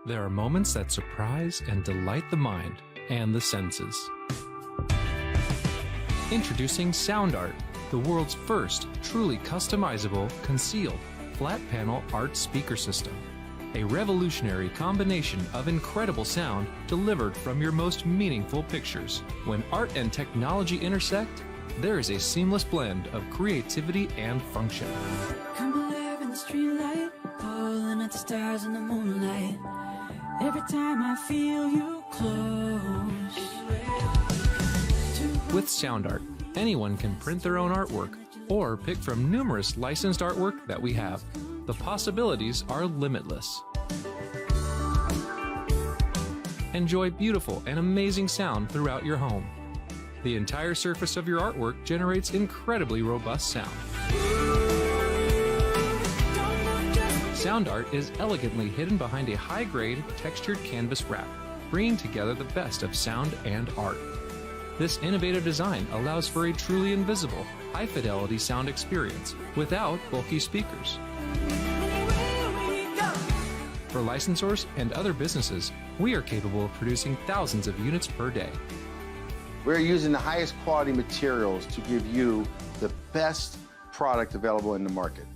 There are moments that surprise and delight the mind and the senses. Introducing Sound Art, the world's first truly customizable, concealed, flat panel art speaker system. A revolutionary combination of incredible sound delivered from your most meaningful pictures. When art and technology intersect, there is a seamless blend of creativity and function. Come alive in the streetlight, pulling at the stars in the moonlight. Every time I feel you close. With Sound Art, anyone can print their own artwork or pick from numerous licensed artwork that we have. The possibilities are limitless. Enjoy beautiful and amazing sound throughout your home. The entire surface of your artwork generates incredibly robust sound. Sound Art is elegantly hidden behind a high-grade, textured canvas wrap, bringing together the best of sound and art. This innovative design allows for a truly invisible, high-fidelity sound experience without bulky speakers. For licensors and other businesses, we are capable of producing thousands of units per day. We're using the highest quality materials to give you the best product available in the market.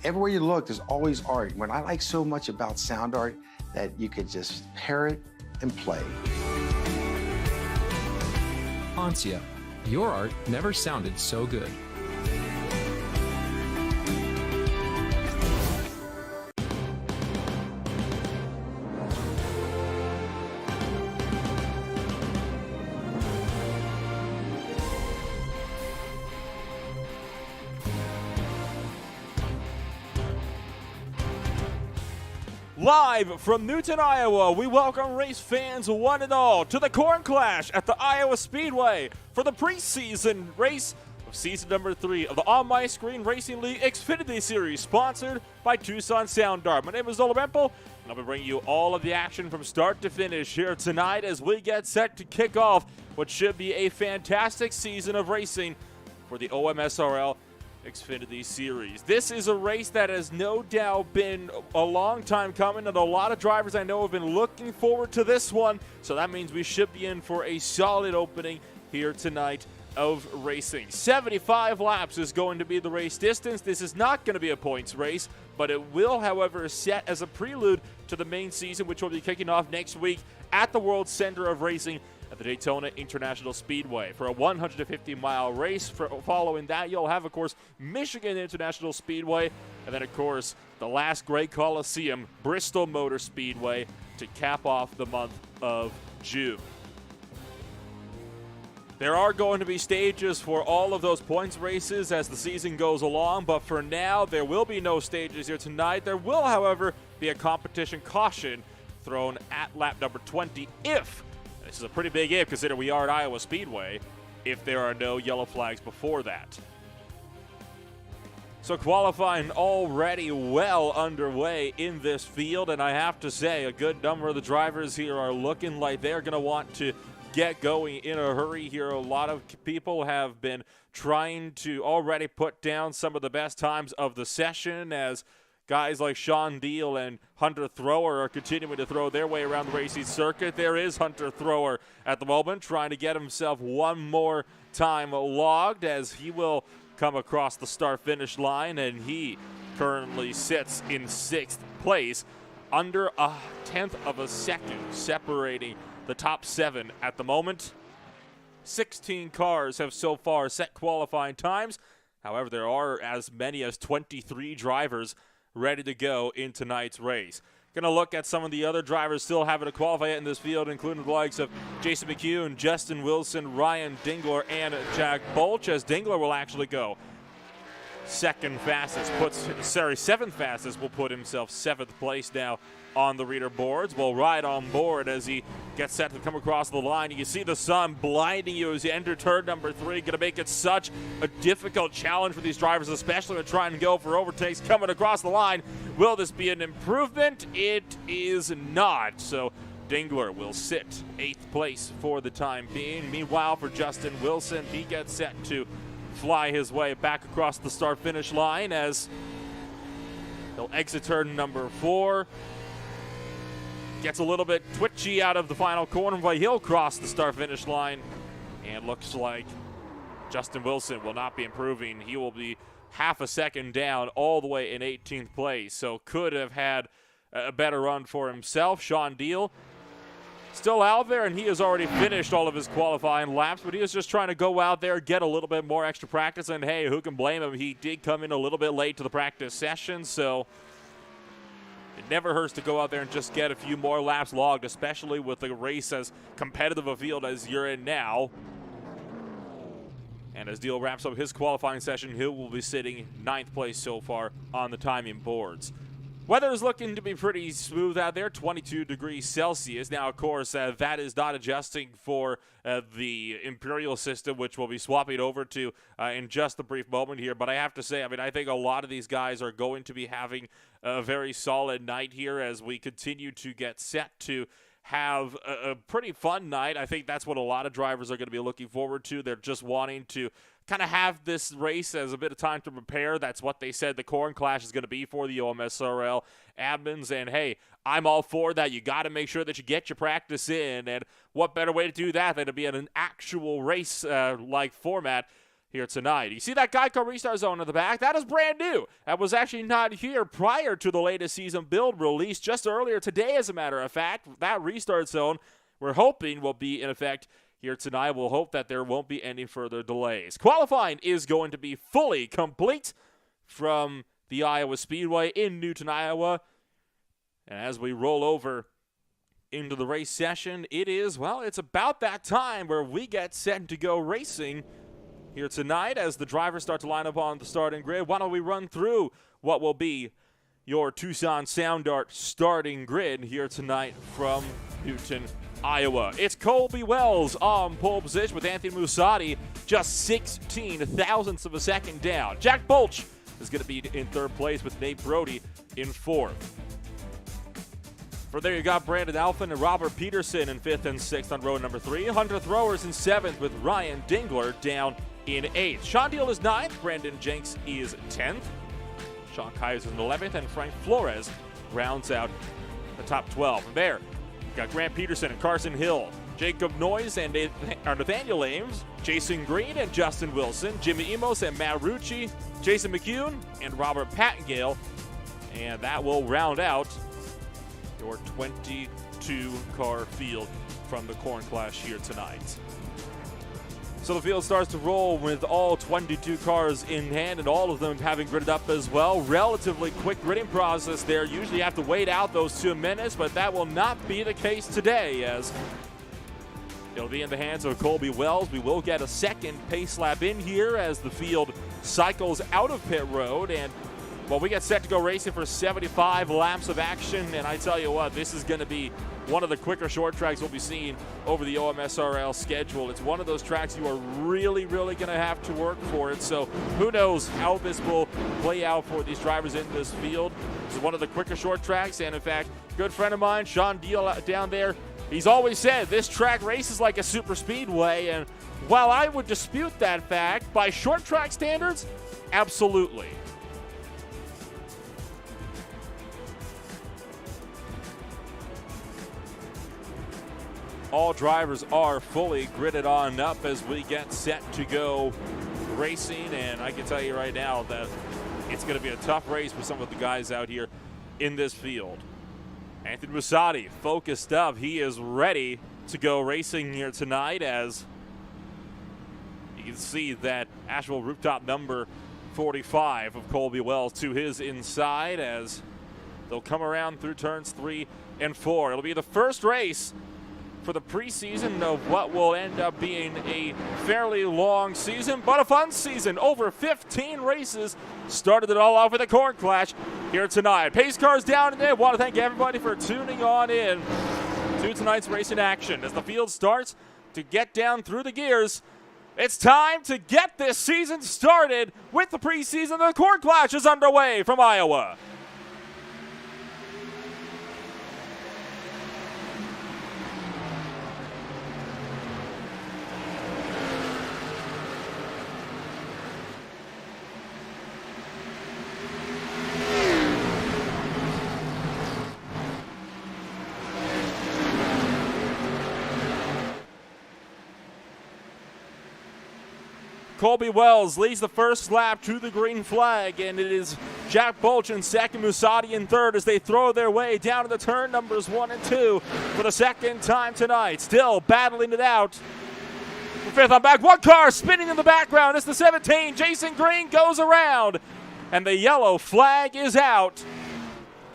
Everywhere you look, there's always art. What I like so much about Sound Art, that you could just pair it and play. Ansia, your art never sounded so good. Live from Newton, Iowa, we welcome race fans one and all to the Corn Clash at the Iowa Speedway for the preseason race of season number 3 of the On My Screen Racing League Xfinity Series, sponsored by Tucson Sound Art. My name is Zola Rempel, and I'll be bringing you all of the action from start to finish here tonight as we get set to kick off what should be a fantastic season of racing for the OMSRL Xfinity Series. This is a race that has no doubt been a long time coming, and a lot of drivers I know have been looking forward to this one, so that means we should be in for a solid opening here tonight of racing. 75 laps is going to be the race distance. This is not going to be a points race, but it will, however, set as a prelude to the main season, which will be kicking off next week at the World Center of Racing at the Daytona International Speedway for a 150-mile race. Following that, you'll have, of course, Michigan International Speedway, and then, of course, the last great Coliseum, Bristol Motor Speedway, to cap off the month of June. There are going to be stages for all of those points races as the season goes along, but for now, there will be no stages here tonight. There will, however, be a competition caution thrown at lap number 20 if, this is a pretty big if, considering we are at Iowa Speedway, if there are no yellow flags before that. So qualifying already well underway in this field, and I have to say a good number of the drivers here are looking like they're going to want to get going in a hurry here. A lot of people have been trying to already put down some of the best times of the session, as guys like Sean Deal and Hunter Thrower are continuing to throw their way around the racing circuit. There is Hunter Thrower at the moment trying to get himself one more time logged, as he will come across the start-finish line, and he currently sits in 6th place, under a 10th of a second separating the top 7 at the moment. 16 cars have so far set qualifying times. However, there are as many as 23 drivers ready to go in tonight's race. Going to look at some of the other drivers still having to qualify in this field, including the likes of Jason McHugh, Justin Wilson, Ryan Dingler, and Jack Bolch, as Dingler will actually go seventh fastest, will put himself 7th place now on the reader boards. Will ride on board as he gets set to come across the line. You can see the sun blinding you as you enter turn number 3. Going to make it such a difficult challenge for these drivers, especially when trying to go for overtakes coming across the line. Will this be an improvement? It is not. So Dingler will sit 8th place for the time being. Meanwhile, for Justin Wilson, he gets set to fly his way back across the start-finish line as he'll exit turn number 4. gets a little bit twitchy out of the final corner, but he'll cross the start-finish line. And looks like Justin Wilson will not be improving. He will be half a second down all the way in 18th place. So could have had a better run for himself. Sean Deal still out there, and he has already finished all of his qualifying laps, but he was just trying to go out there, get a little bit more extra practice, and hey, who can blame him? He did come in a little bit late to the practice session, so it never hurts to go out there and just get a few more laps logged, especially with a race as competitive a field as you're in now. And as Deal wraps up his qualifying session, he will be sitting 9th place so far on the timing boards. Weather is looking to be pretty smooth out there, 22 degrees Celsius. Now, of course, that is not adjusting for the Imperial system, which we'll be swapping over to in just a brief moment here. But I have to say, I think a lot of these guys are going to be having a very solid night here as we continue to get set to have a pretty fun night. I think that's what a lot of drivers are going to be looking forward to. They're just wanting to kind of have this race as a bit of time to prepare. That's what they said the Corn Clash is going to be for the OMSRL admins. And hey, I'm all for that. You got to make sure that you get your practice in. And what better way to do that than to be in an actual race like format here tonight. You see that Geico restart zone in the back? That is brand new. That was actually not here prior to the latest season build release, just earlier today, as a matter of fact. That restart zone we're hoping will be in effect here tonight. We'll hope that there won't be any further delays. Qualifying is going to be fully complete from the Iowa Speedway in Newton, Iowa. And as we roll over into the race session, it's about that time where we get set to go racing here tonight as the drivers start to line up on the starting grid. Why don't we run through what will be your Tucson Sound Art starting grid here tonight from Newton, Iowa. It's Colby Wells on pole position with Anthony Mussatti just 16 thousandths of a second down. Jack Bolch is going to be in third place with Nate Brody in fourth. For there you got Brandon Alphin and Robert Peterson in fifth and sixth on row number 3. Hunter Throwers in seventh with Ryan Dingler down in 8th. Sean Deal is 9th. Brandon Jenks is 10th. Sean Kaiser in 11th. And Frank Flores rounds out the top 12. From there, we've got Grant Peterson and Carson Hill, Jacob Noyes and Nathaniel Ames, Jason Green and Justin Wilson, Jimmy Emos and Matt Rucci, Jason McCune and Robert Pattengale. And that will round out your 22-car field from the Corn Clash here tonight. So the field starts to roll with all 22 cars in hand and all of them having gridded up as well. Relatively quick gridding process there. Usually you have to wait out those 2 minutes, but that will not be the case today as it'll be in the hands of Colby Wells. We will get a second pace lap in here as the field cycles out of pit road. And we get set to go racing for 75 laps of action. And I tell you what, this is going to be one of the quicker short tracks we'll be seeing over the OMSRL schedule. It's one of those tracks you are really, really going to have to work for it. So who knows how this will play out for these drivers in this field. It's one of the quicker short tracks. And in fact, good friend of mine, Sean Deal down there, he's always said this track races like a super speedway. And while I would dispute that fact, by short track standards, absolutely. All drivers are fully gridded on up as we get set to go racing, and I can tell you right now that it's going to be a tough race for some of the guys out here in this field. Anthony Mussatti focused up. He is ready to go racing here tonight as you can see that Asheville rooftop number 45 of Colby Wells to his inside as they'll come around through turns 3 and 4. It'll be the first race for the preseason of what will end up being a fairly long season, but a fun season. Over 15 races started it all off with a Corn Clash here tonight. Pace cars down today. I want to thank everybody for tuning on in to tonight's racing action. As the field starts to get down through the gears, it's time to get this season started with the preseason. The Corn Clash is underway from Iowa. Colby Wells leads the first lap to the green flag, and it is Jack Bolch in second, Musati in third as they throw their way down to the turn numbers 1 and 2 for the second time tonight. Still battling it out. For fifth on back, one car spinning in the background. It's the 17. Jason Green goes around, and the yellow flag is out.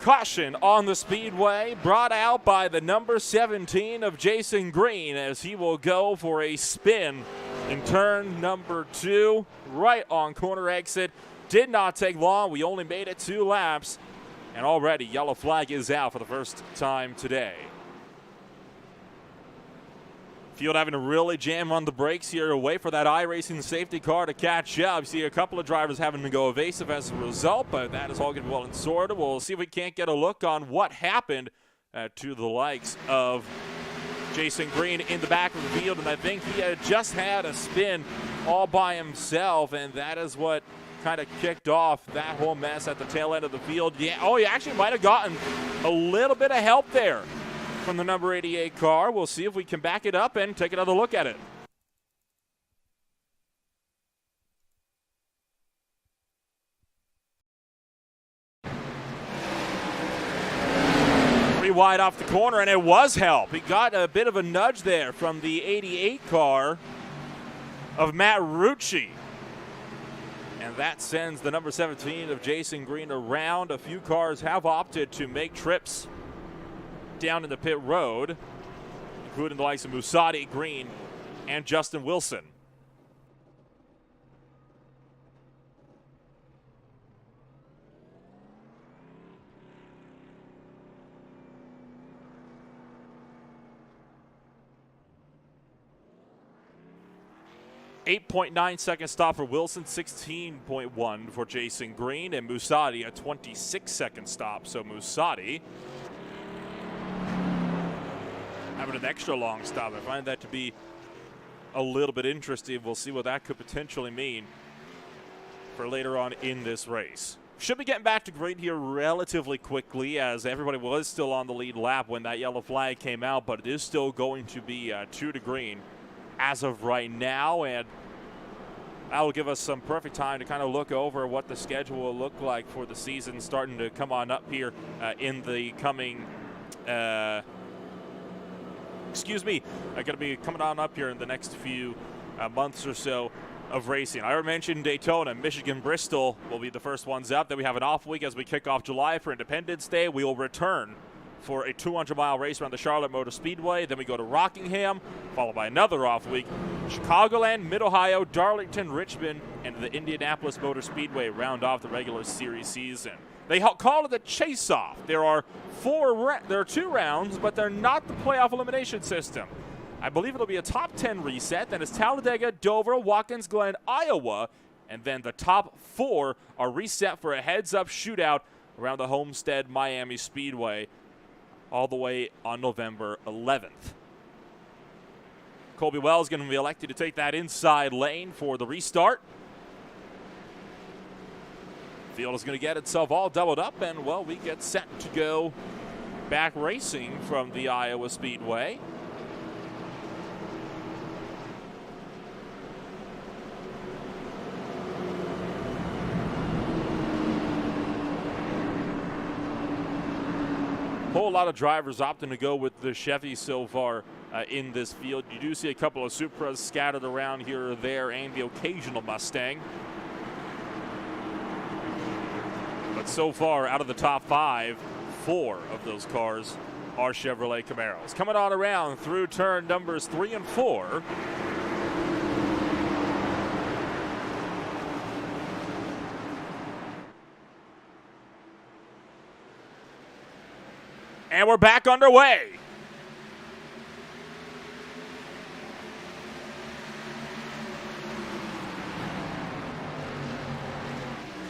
Caution on the speedway, brought out by the number 17 of Jason Green as he will go for a spin in turn number 2, right on corner exit. Did not take long. We only made it 2 laps, and already yellow flag is out for the first time today. Field having to really jam on the brakes here, wait for that iRacing safety car to catch up. See a couple of drivers having to go evasive as a result, but that is all going to be well and sorted. We'll see if we can't get a look on what happened to the likes of Jason Green in the back of the field, and I think he had just had a spin all by himself, and that is what kind of kicked off that whole mess at the tail end of the field. Yeah, oh, he actually might have gotten a little bit of help there from the number 88 car. We'll see if we can back it up and take another look at it. 3 wide off the corner, and it was help. He got a bit of a nudge there from the 88 car of Matt Rucci. And that sends the number 17 of Jason Green around. A few cars have opted to make trips down in the pit road, including the likes of Musati, Green, and Justin Wilson. .9 second stop for Wilson, 16.1 for Jason Green, and Musati a 26-second stop. So Musati having an extra long stop. I find that to be a little bit interesting. We'll see what that could potentially mean for later on in this race. Should be getting back to green here relatively quickly, as everybody was still on the lead lap when that yellow flag came out, but it is still going to be 2 to green as of right now, and that will give us some perfect time to kind of look over what the schedule will look like for the season starting to come on up here in the coming going to be coming on up here in the next few months or so of racing. I already mentioned Daytona, Michigan, Bristol will be the first ones up. Then we have an off week as we kick off July for Independence Day. We will return for a 200-mile race around the Charlotte Motor Speedway. Then we go to Rockingham, followed by another off week. Chicagoland, Mid-Ohio, Darlington, Richmond, and the Indianapolis Motor Speedway round off the regular series season. They call it the chase-off. There are 2 rounds, but they're not the playoff elimination system. I believe it'll be a top 10 reset. Then it's Talladega, Dover, Watkins Glen, Iowa, and then the top 4 are reset for a heads-up shootout around the Homestead Miami Speedway all the way on November 11th. Colby Wells going to be elected to take that inside lane for the restart. Field is going to get itself all doubled up, and, well, we get set to go back racing from the Iowa Speedway. Whole lot of drivers opting to go with the Chevy so far in this field. You do see a couple of Supras scattered around here or there, and the occasional Mustang. But so far, out of the top 5, 4 of those cars are Chevrolet Camaros. Coming on around through turn numbers 3 and 4. And we're back underway.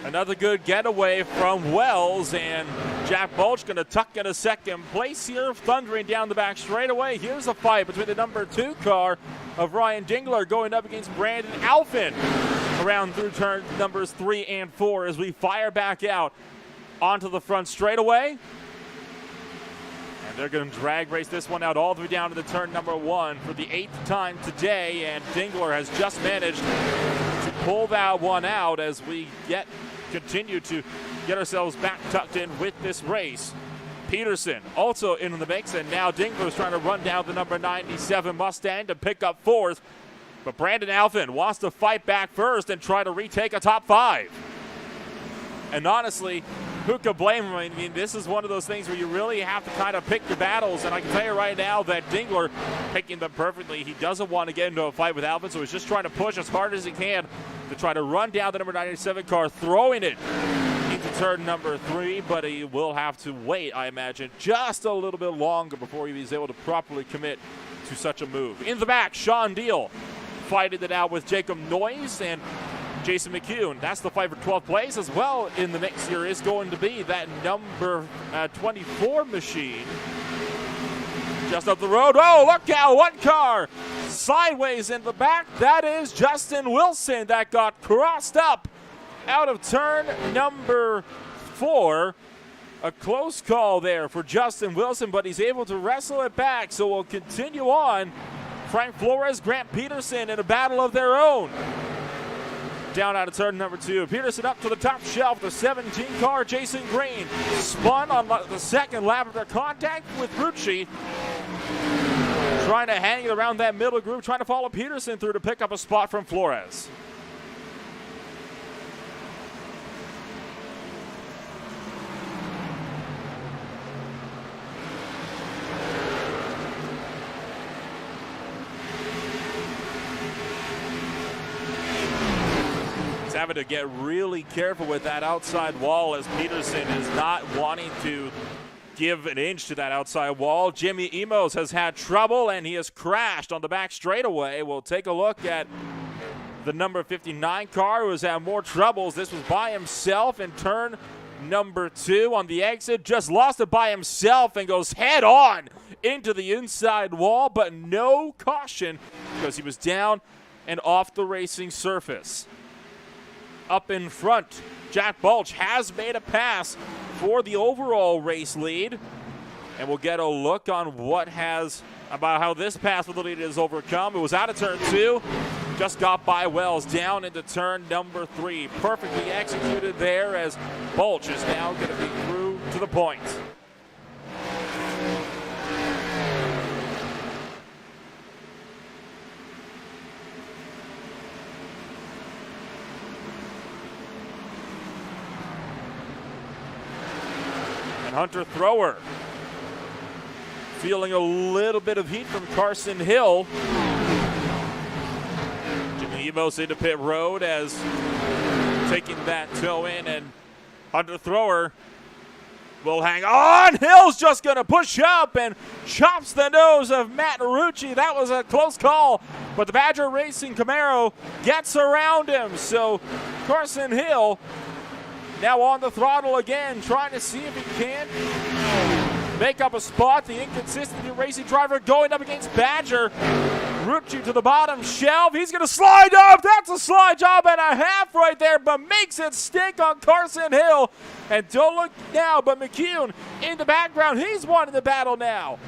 Another good getaway from Wells, and Jack Bolch going to tuck in a second place here, thundering down the back straightaway. Here's a fight between the number 2 car of Ryan Dingler going up against Brandon Alphin around through turn numbers 3 and 4 as we fire back out onto the front straightaway. They're going to drag race this one out all the way down to the turn number 1 for the 8th time today, and Dingler has just managed to pull that one out as we continue to get ourselves back tucked in with this race. Peterson also in the mix, and now Dingler's trying to run down the number 97 Mustang to pick up fourth. But Brandon Alphen wants to fight back first and try to retake a top 5. And honestly, who could blame him? I mean, this is one of those things where you really have to kind of pick your battles. And I can tell you right now that Dingler picking them perfectly. He doesn't want to get into a fight with Alphen, so he's just trying to push as hard as he can to try to run down the number 97 car, throwing it into turn number 3. But he will have to wait, I imagine, just a little bit longer before he's able to properly commit to such a move. In the back, Sean Deal fighting it out with Jacob Noyes and Jason McCune. That's the fight for 12th place. As well in the mix here is going to be that number 24 machine. Just up the road. Oh, look out. One car sideways in the back. That is Justin Wilson that got crossed up out of turn number 4. A close call there for Justin Wilson, but he's able to wrestle it back. So we'll continue on. Frank Flores, Grant Peterson in a battle of their own. Down out of turn number 2. Peterson up to the top shelf. The 17 car, Jason Green, spun on the second lap of their contact with Rucci. Trying to hang it around that middle group, trying to follow Peterson through to pick up a spot from Flores. Having to get really careful with that outside wall as Peterson is not wanting to give an inch to that outside wall. Jimmy Emos has had trouble and he has crashed on the back straightaway. We'll take a look at the number 59 car who has had more troubles. This was by himself in turn number 2 on the exit. Just lost it by himself and goes head on into the inside wall, but no caution because he was down and off the racing surface. Up in front, Jack Bulch has made a pass for the overall race lead. And we'll get a look on about how this pass for the lead is overcome. It was out of turn 2, just got by Wells down into turn number 3. Perfectly executed there as Bulch is now going to be through to the point. Hunter Thrower feeling a little bit of heat from Carson Hill. Jimmy Emos into pit road as taking that toe in, and Hunter Thrower will hang on. Hill's just going to push up and chops the nose of Matt Rucci. That was a close call, but the Badger Racing Camaro gets around him. So Carson Hill now on the throttle again, trying to see if he can make up a spot. The inconsistency racing driver going up against Badger. Rucci to the bottom shelf. He's going to slide up. That's a slide job and a half right there, but makes it stick on Carson Hill. And don't look now, but McCune in the background. He's won in the battle now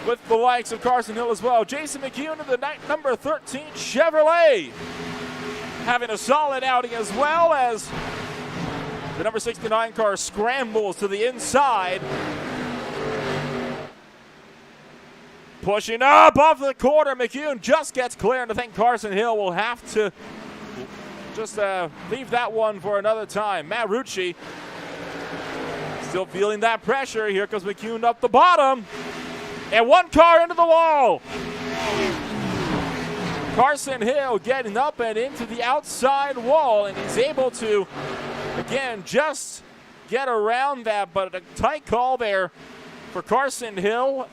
with the likes of Carson Hill as well. Jason McCune in the number 13 Chevrolet having a solid outing, as well as the number 69 car scrambles to the inside. Pushing up off the corner. McCune just gets clear, and I think Carson Hill will have to just leave that one for another time. Matt Rucci still feeling that pressure. Here comes McCune up the bottom. And one car into the wall. Carson Hill getting up and into the outside wall, and he's able to again, just get around that, but a tight call there for Carson Hill.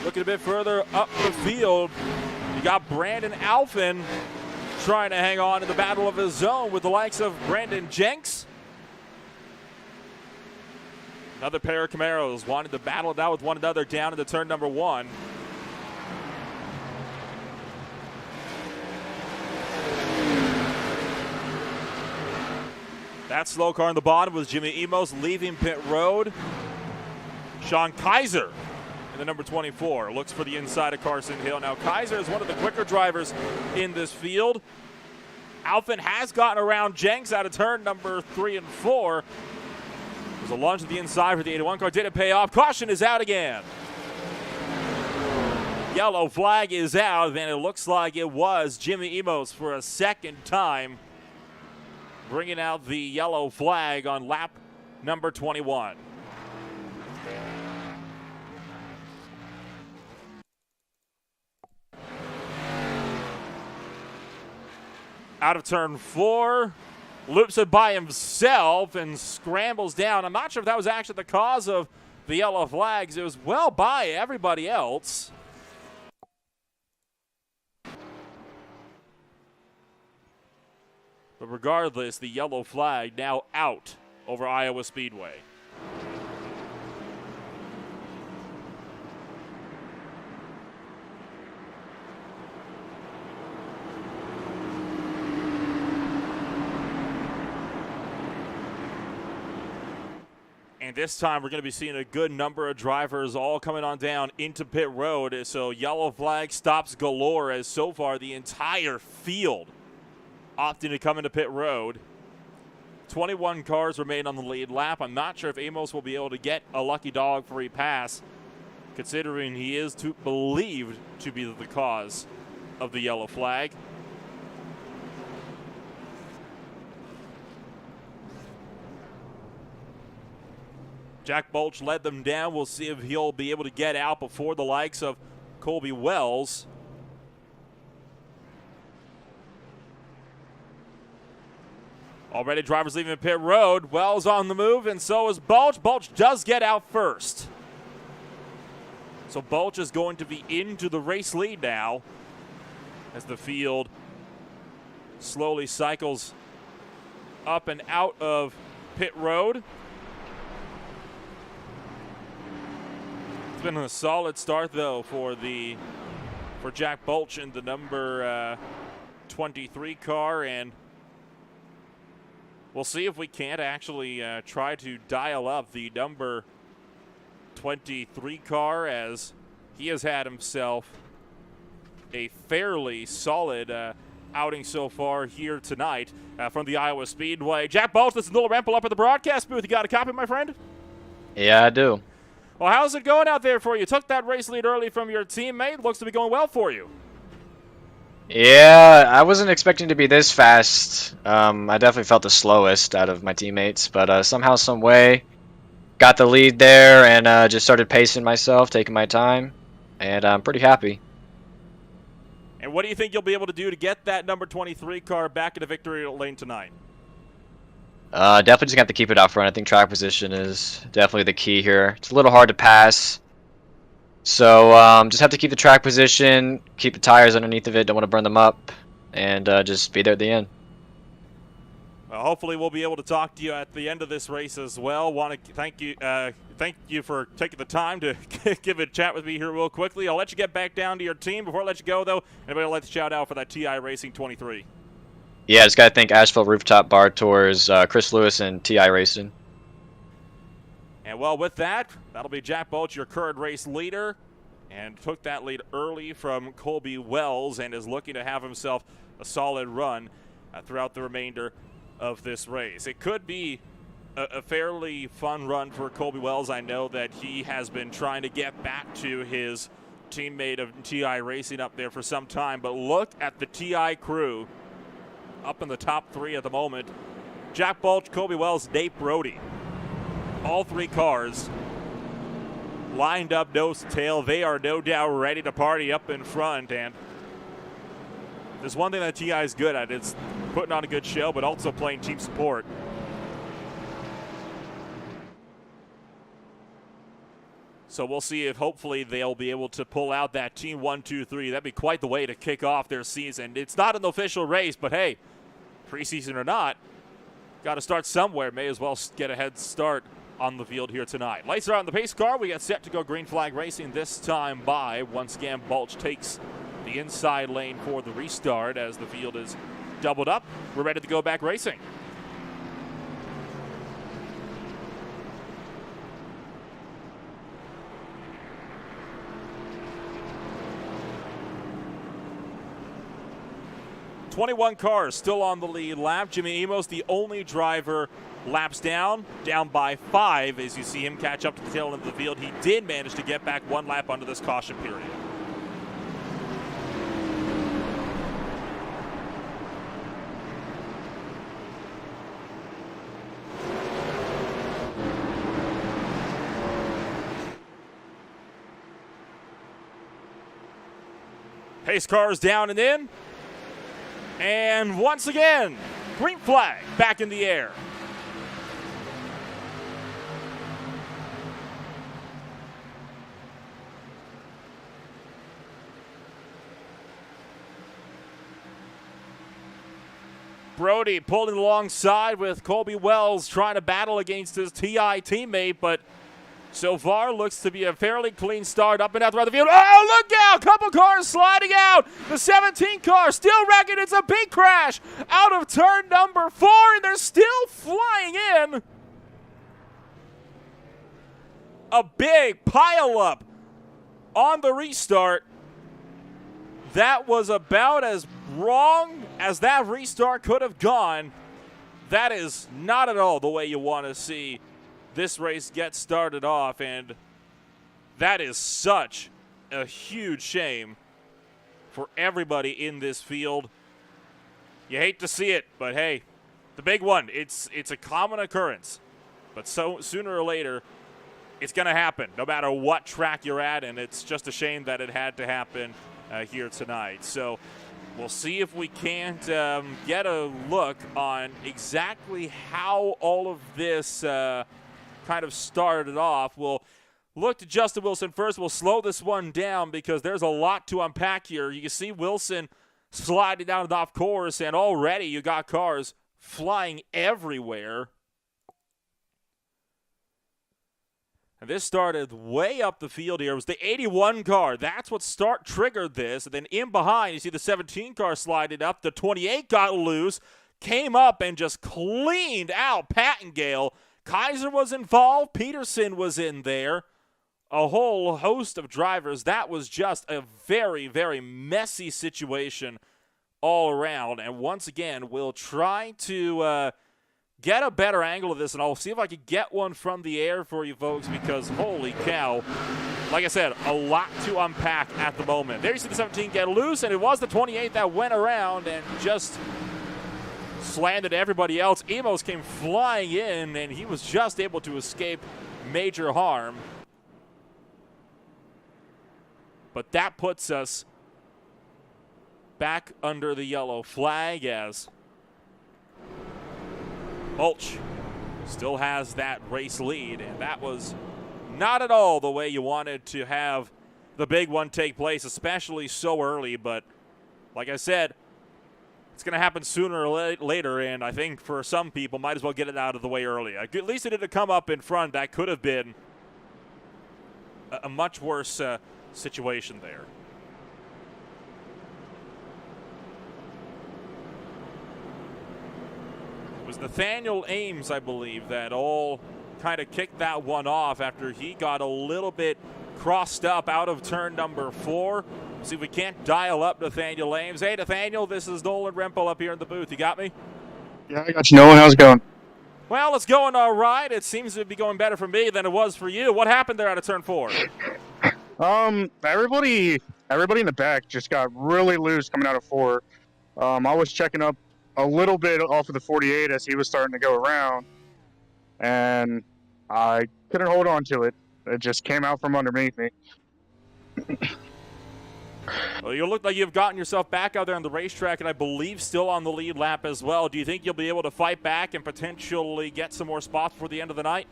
Looking a bit further up the field, you got Brandon Alphen trying to hang on in the battle of his zone with the likes of Brandon Jenks. Another pair of Camaros wanted to battle it out with one another down into turn number 1. That slow car on the bottom was Jimmy Emos leaving pit road. Sean Kaiser in the number 24 looks for the inside of Carson Hill. Now Kaiser is one of the quicker drivers in this field. Alphin has gotten around Jenks out of turn number 3 and 4. There's a lunge to the inside for the 81 car. Didn't pay off. Caution is out again. Yellow flag is out, and it looks like it was Jimmy Emos for a second time bringing out the yellow flag on lap number 21. Out of turn 4, loops it by himself and scrambles down. I'm not sure if that was actually the cause of the yellow flags. It was well by everybody else. But regardless, the yellow flag now out over Iowa Speedway. And this time we're going to be seeing a good number of drivers all coming on down into pit road. So yellow flag stops galore, as so far the entire field opting to come into pit road. 21 cars remain on the lead lap. I'm not sure if Amos will be able to get a lucky dog free pass, considering he is believed to be the cause of the yellow flag. Jack Bolch led them down. We'll see if he'll be able to get out before the likes of Colby Wells. Already drivers leaving pit road. Wells on the move, and so is Bolch. Bolch does get out first. So Bolch is going to be into the race lead now as the field slowly cycles up and out of pit road. It's been a solid start, though, for Jack Bolch in the number 23 car, and we'll see if we can't actually try to dial up the number 23 car, as he has had himself a fairly solid outing so far here tonight from the Iowa Speedway. Jack Bolch, this is Little Rempel up at the broadcast booth. You got a copy, my friend? Yeah, I do. Well, how's it going out there for you? Took that race lead early from your teammate. Looks to be going well for you. Yeah, I wasn't expecting to be this fast. I definitely felt the slowest out of my teammates, but somehow, some way, got the lead there and just started pacing myself, taking my time, and I'm pretty happy. And what do you think you'll be able to do to get that number 23 car back in the victory lane tonight? Definitely just have to keep it out front. I think track position is definitely the key here. It's a little hard to pass, so just have to keep the track position, keep the tires underneath of it, don't want to burn them up, and just be there at the end. Well, hopefully we'll be able to talk to you at the end of this race as well. Want to thank you for taking the time to give a chat with me here real quickly. I'll let you get back down to your team. Before I let you go, though, anybody like to shout out for that TI Racing 23? Yeah, just got to thank Asphalt Rooftop Bar Tours, Chris Lewis, and TI Racing. And, well, with that, that'll be Jack Bolch, your current race leader, and took that lead early from Colby Wells and is looking to have himself a solid run throughout the remainder of this race. It could be a fairly fun run for Colby Wells. I know that he has been trying to get back to his teammate of TI Racing up there for some time, but look at the TI crew up in the top 3 at the moment. Jack Bolch, Colby Wells, Nate Brody. All 3 cars lined up nose to tail. They are no doubt ready to party up in front, and there's one thing that TI is good at. It's putting on a good show, but also playing team support. So we'll see if hopefully they'll be able to pull out that team 1, 2, 3. That'd be quite the way to kick off their season. It's not an official race, but hey, preseason or not, got to start somewhere. May as well get a head start on the field here tonight. Lights are on the pace car. We get set to go green flag racing this time by. Once again, Bolch takes the inside lane for the restart as the field is doubled up. We're ready to go back racing. 21 cars still on the lead lap. Jimmy Emos, the only driver laps down by 5 as you see him catch up to the tail end of the field. He did manage to get back 1 lap under this caution period. Pace cars down and in. And once again, green flag back in the air. Brody pulling alongside with Colby Wells trying to battle against his TI teammate, but so far looks to be a fairly clean start up and out throughout the field. Oh, look out! Couple cars sliding out. The 17 car still wrecking. It's a big crash out of turn number 4, and they're still flying in. A big pile up on the restart. That was about as wrong as that restart could have gone. That is not at all the way you want to see this race get started off, and that is such a huge shame for everybody in this field. You hate to see it, but hey, the big one, it's a common occurrence. But so sooner or later, it's going to happen, no matter what track you're at, and it's just a shame that it had to happen here tonight. So we'll see if we can't get a look on exactly how all of this kind of started off. We'll look to Justin Wilson first. We'll slow this one down because there's a lot to unpack here. You can see Wilson sliding down and off course, and already you got cars flying everywhere. And this started way up the field here. It was the 81 car. That's what triggered this. And then in behind, you see the 17 car sliding up. The 28 got loose, came up and just cleaned out Pattengale. Kaiser was involved. Peterson was in there. A whole host of drivers. That was just a very, very messy situation all around. And once again, we'll try to get a better angle of this, and I'll see if I can get one from the air for you folks, because holy cow, like I said, a lot to unpack at the moment. There you see the 17 get loose, and it was the 28 that went around and just slammed at everybody else. Emos came flying in, and he was just able to escape major harm. But that puts us back under the yellow flag as Mulch still has that race lead, and that was not at all the way you wanted to have the big one take place, especially so early. But like I said, it's going to happen sooner or later, and I think for some people, might as well get it out of the way early. At least it didn't come up in front. That could have been a much worse situation there. It was Nathaniel Ames, I believe, that all kind of kicked that one off after he got a little bit crossed up out of turn number 4. See if we can't dial up Nathaniel Ames. Hey, Nathaniel, this is Nolan Rempel up here in the booth. You got me? Yeah, I got you, Nolan. How's it going? Well, it's going all right. It seems to be going better for me than it was for you. What happened there out of turn 4? Everybody in the back just got really loose coming out of 4. I was checking up a little bit off of the 48 as he was starting to go around, and I couldn't hold on to it. It just came out from underneath me. Well, you look like you've gotten yourself back out there on the racetrack, and I believe still on the lead lap as well. Do you think you'll be able to fight back and potentially get some more spots before the end of the night?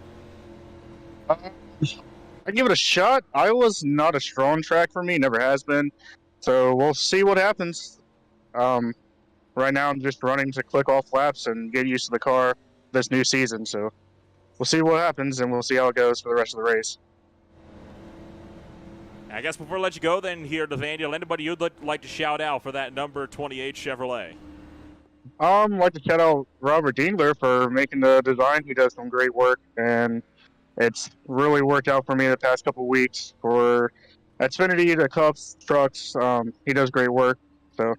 I give it a shot. Iowa's not a strong track for me, never has been. So we'll see what happens. Right now I'm just running to click off laps and get used to the car this new season. So we'll see what happens, and we'll see how it goes for the rest of the race. I guess before I let you go then here, Nathaniel, anybody you'd like to shout out for that number 28 Chevrolet? I'd like to shout out Robert Dingler for making the design. He does some great work, and it's really worked out for me the past couple of weeks. For Xfinity, the Cups, trucks, he does great work. So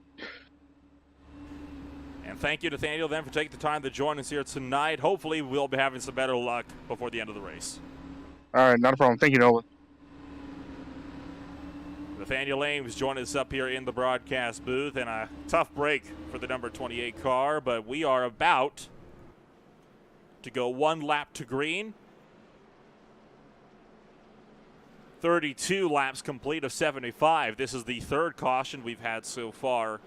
And thank you, Nathaniel, then, for taking the time to join us here tonight. Hopefully, we'll be having some better luck before the end of the race. All right, not a problem. Thank you, Nolan. Nathaniel Ames joined us up here in the broadcast booth, and a tough break for the number 28 car, but we are about to go one lap to green. 32 laps complete of 75. This is the third caution we've had so far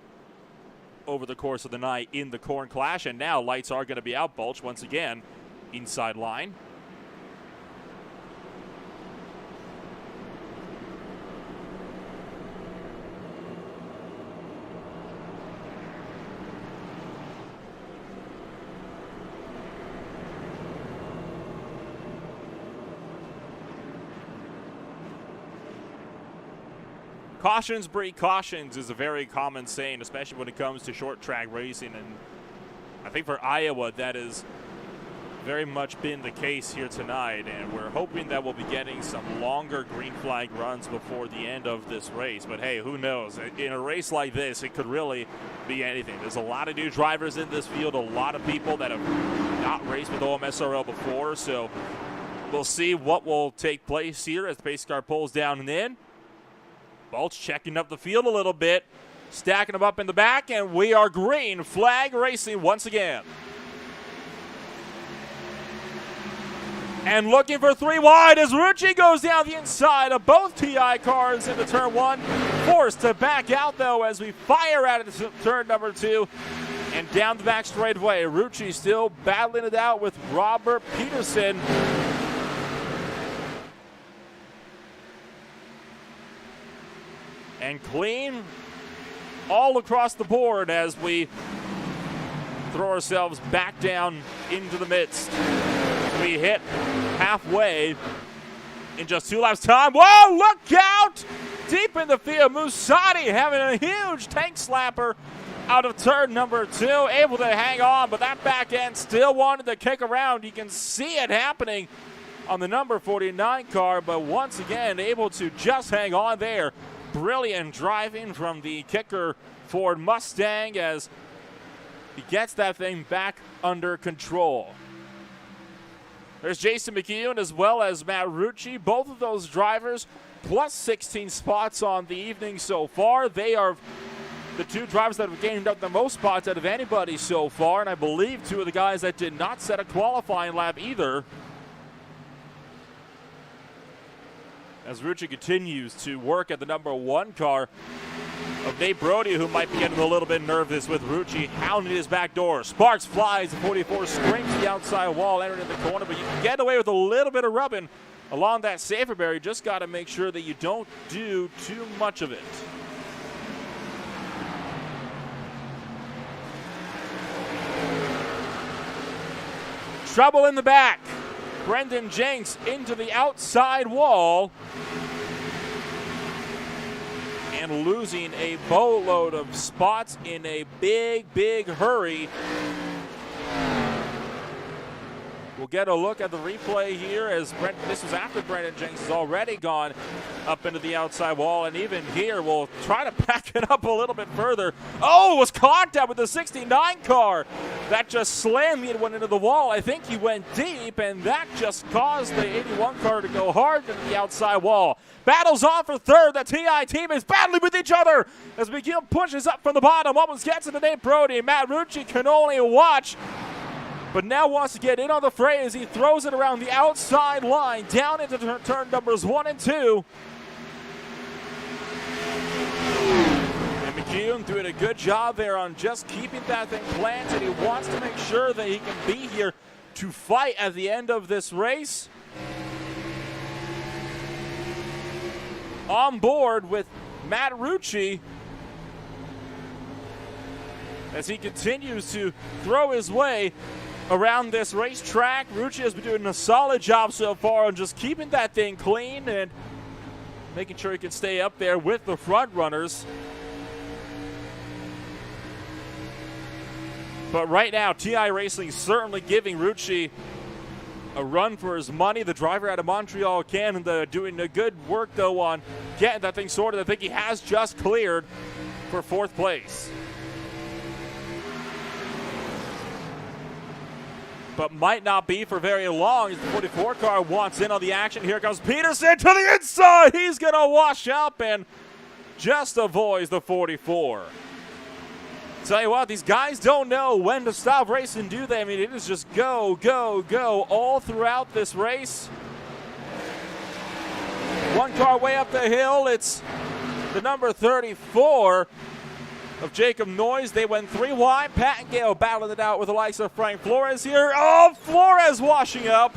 over the course of the night in the Corn Clash, and now lights are going to be out. Bulch once again inside line. Cautions breed cautions is a very common saying, especially when it comes to short track racing. And I think for Iowa, that has very much been the case here tonight. And we're hoping that we'll be getting some longer green flag runs before the end of this race. But hey, who knows? In a race like this, it could really be anything. There's a lot of new drivers in this field, a lot of people that have not raced with OMSRL before. So we'll see what will take place here as the pace car pulls down and in. Bulch checking up the field a little bit, stacking them up in the back, and we are green flag racing once again. And looking for 3 wide as Rucci goes down the inside of both TI cars into turn 1. Forced to back out, though, as we fire out of turn number 2 and down the back straightaway. Rucci still battling it out with Robert Peterson. And clean all across the board as we throw ourselves back down into the midst. We hit halfway in just 2 laps time. Whoa, look out! Deep in the field, Musati having a huge tank slapper out of turn number 2. Able to hang on, but that back end still wanted to kick around. You can see it happening on the number 49 car, but once again able to just hang on there. Brilliant driving from the kicker Ford Mustang as he gets that thing back under control. There's Jason McKeown as well as Matt Rucci. Both of those drivers plus 16 spots on the evening so far. They are the 2 drivers that have gained up the most spots out of anybody so far, and I believe 2 of the guys that did not set a qualifying lap either. As Rucci continues to work at the number 1 car of Nate Brody, who might be getting a little bit nervous with Rucci hounding his back door. Sparks flies, the 44 scrapes the outside wall, entering the corner, but you can get away with a little bit of rubbing along that safer barrier. You just got to make sure that you don't do too much of it. Trouble in the back. Brendan Jenks into the outside wall and losing a boatload of spots in a big hurry. We'll get a look at the replay here as this was after Brendan Jenks has already gone up into the outside wall, and even here we'll try to back it up a little bit further. Oh, it was contact with the 69 car. That just slammed the one into the wall. I think he went deep, and that just caused the 81 car to go hard into the outside wall. Battles on for third. The TI team is battling with each other as McGill pushes up from the bottom. Almost gets into Nate Brody. Matt Rucci can only watch, but now wants to get in on the fray as he throws it around the outside line, down into turn numbers 1 and 2. And McKeown doing a good job there on just keeping that thing planted. He wants to make sure that he can be here to fight at the end of this race. On board with Matt Rucci as he continues to throw his way around this racetrack. Rucci has been doing a solid job so far on just keeping that thing clean and making sure he can stay up there with the front runners. But right now, TI Racing certainly giving Rucci a run for his money. The driver out of Montreal, Canada, doing a good work, though, on getting that thing sorted. I think he has just cleared for 4th place. but might not be for very long as the 44 car wants in on the action. Here comes Peterson to the inside. He's going to wash up and just avoids the 44. Tell you what, these guys don't know when to stop racing, do they? I mean, it is just go, go, go all throughout this race. One car way up the hill. It's the number 34 of Jacob Noyes. They went 3 wide. Pat and Gale battling it out with the likes of Frank Flores here. Oh, Flores washing up.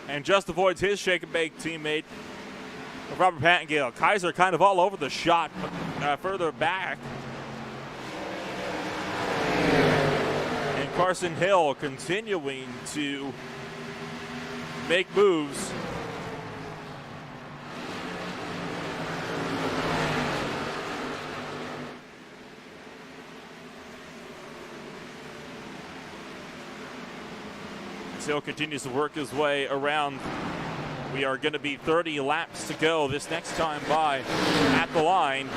And just avoids his shake and bake teammate, Robert Pattengale. Kaiser kind of all over the shot, further back. And Carson Hill continuing to make moves. Hill continues to work his way around. We are going to be 30 laps to go this next time by at the line.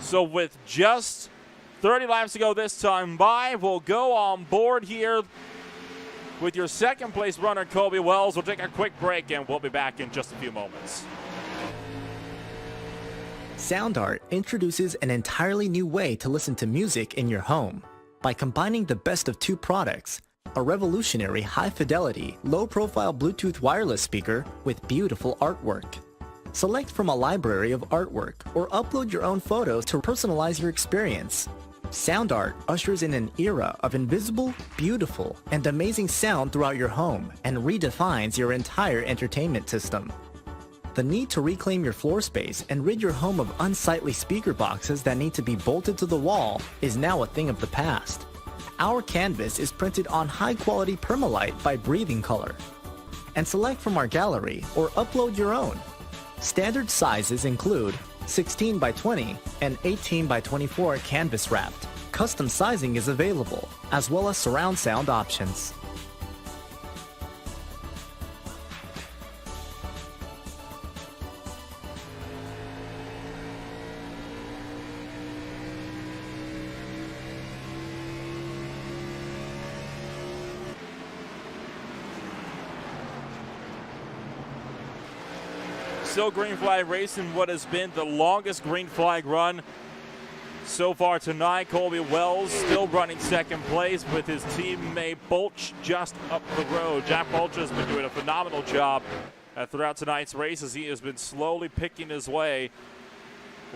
So with just 30 laps to go this time by, we'll go on board here with your second place runner, Kobe Wells. We'll take a quick break and we'll be back in just a few moments. SoundArt introduces an entirely new way to listen to music in your home by combining the best of 2 products, a revolutionary high-fidelity, low-profile Bluetooth wireless speaker with beautiful artwork. Select from a library of artwork or upload your own photos to personalize your experience. SoundArt ushers in an era of invisible, beautiful, and amazing sound throughout your home and redefines your entire entertainment system. The need to reclaim your floor space and rid your home of unsightly speaker boxes that need to be bolted to the wall is now a thing of the past. Our canvas is printed on high-quality permalite by Breathing Color. And select from our gallery or upload your own. Standard sizes include 16 by 20 and 18 by 24 canvas wrapped. Custom sizing is available, as well as surround sound options. Still green flag racing, what has been the longest green flag run so far tonight. Colby Wells still running second place with his teammate Bolch just up the road. Jack Bolch has been doing a phenomenal job throughout tonight's race as he has been slowly picking his way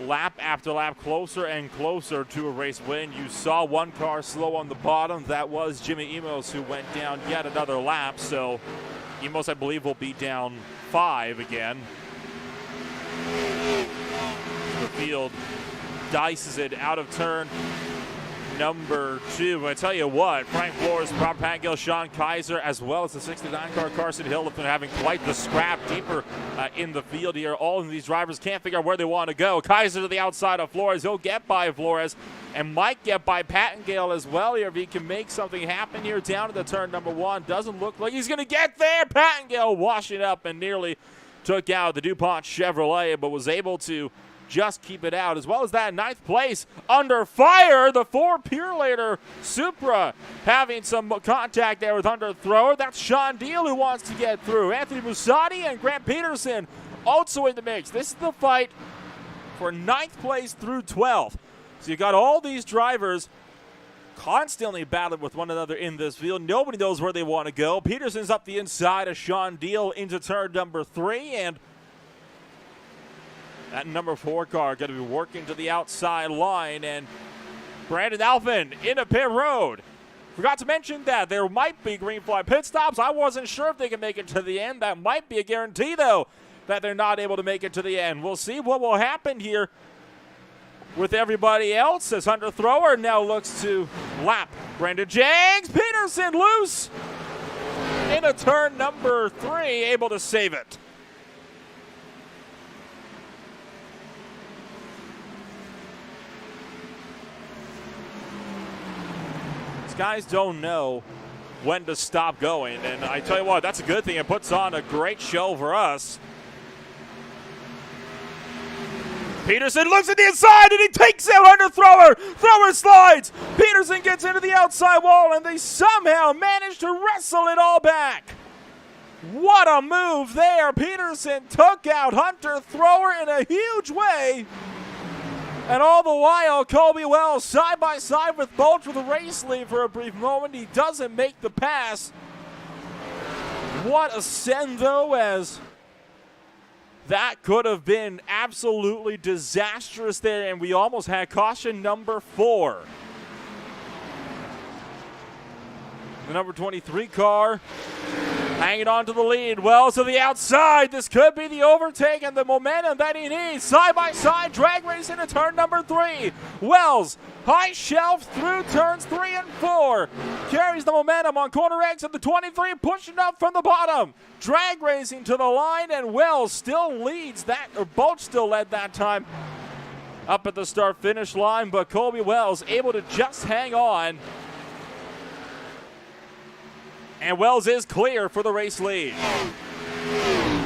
lap after lap closer and closer to a race win. You saw one car slow on the bottom. That was Jimmy Emos, who went down yet another lap. So Emos, I believe, will be down 5 again. The field dices it out of turn number 2. I tell you what, Frank Flores, Rob Pattengale, Sean Kaiser, as well as the 69 car Carson Hill have been having quite the scrap deeper in the field here. All of these drivers can't figure out where they want to go. Kaiser to the outside of Flores. He'll get by Flores and might get by Pattengale as well here if he can make something happen here down to the turn number 1. Doesn't look like he's going to get there. Pattengale washing up and nearly took out the DuPont Chevrolet, but was able to just keep it out. As well as that 9th place under fire, the 4 Purelator Supra having some contact there with underthrower. That's Sean Deal who wants to get through. Anthony Musati and Grant Peterson also in the mix. This is the fight for 9th place through 12th. So you got all these drivers constantly battling with one another in this field. Nobody knows where they want to go. Peterson's up the inside of Sean Deal into turn number 3, and that number 4 car going to be working to the outside line, and Brandon Alphin into pit road. Forgot to mention that there might be green flag pit stops. I wasn't sure if they can make it to the end. That might be a guarantee, though, that they're not able to make it to the end. We'll see what will happen here with everybody else as underthrower now looks to lap Brandon Jenks. Peterson loose into turn number 3, able to save it. These guys don't know when to stop going, and I tell you what, that's a good thing. It puts on a great show for us. Peterson looks at the inside and he takes out under Thrower. Thrower slides. Peterson gets into the outside wall and they somehow manage to wrestle it all back. What a move there. Peterson took out Hunter Thrower in a huge way. And all the while, Colby Wells side by side with Bulch with a race lead for a brief moment. He doesn't make the pass. What a send, though, as that could have been absolutely disastrous there, and we almost had caution number 4. The number 23 car hanging on to the lead. Wells to the outside. This could be the overtake and the momentum that he needs. Side by side, drag race into turn number 3. Wells, high shelf through turns 3 and 4. Carries the momentum on corner X at the 23, pushing up from the bottom. Drag racing to the line, and Wells still leads that, or Bulch still led that time up at the start-finish line, but Colby Wells able to just hang on. And Wells is clear for the race lead.